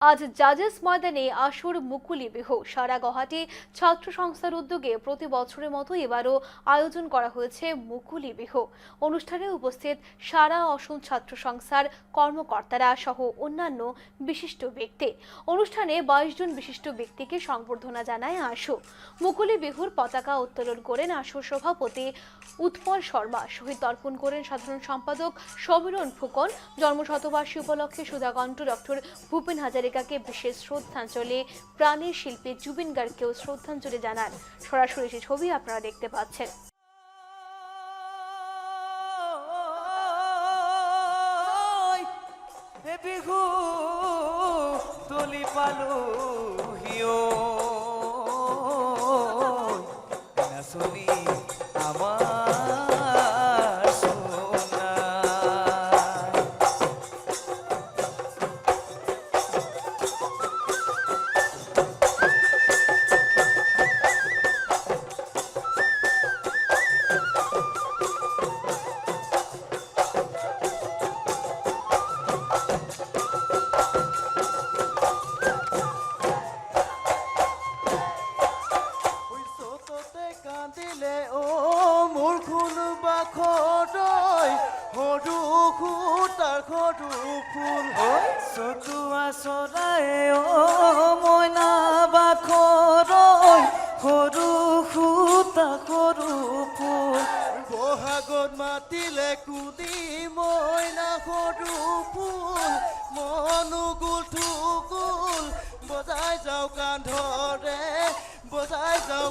আজ জাজেস ময়দানে আসর মুকুলি বিহু সারা গুয়াহাটি ছাত্র সংস্থার উদ্যোগে প্রতি বছরের মতো এবারও আয়োজন করা হয়েছে মুকুলি বিহু। অনুষ্ঠানে উপস্থিত সারা অসম ছাত্র সংস্থার কর্মকর্তারা সহ অন্যান্য বিশিষ্ট ব্যক্তি। অনুষ্ঠানে 22 জন বিশিষ্ট ব্যক্তিকে সংবর্ধনা জানায় আসু। মুকুলি বিহুর পতাকা উত্তোলন করেন আসুর সভাপতি উৎপল শর্মা, শহীদ তর্পণ করেন সাধারণ সম্পাদক সমীরণ ফুকন। জন্মশতবার্ষিকী উপলক্ষে সুধাকণ্ঠ ডক্টর ভূপেন হাজারিকাকে বিশেষ শ্রদ্ধাঞ্জলি, প্রাণের শিল্পী জুবিন গার্গকেও শ্রদ্ধাঞ্জলি জানান। সরাসরি সেই ছবি আপনারা দেখতে পাচ্ছেন। বিহু তলি পালো হিও নাচনি আমার কান্দিলে ও মোৰ কোনোবা খৰৈ সৰু খুটাৰ সৰু ফুল চতুৱা চৰাই ও মইনা বাখৰৈ সৰু খুটা সৰু ফুল বহাগত মাতিলে কুদি মইনা সৰু ফুল মনুগুল ঠুকুল বজাই যাওঁ কান্ধৰে বজাই যাওঁ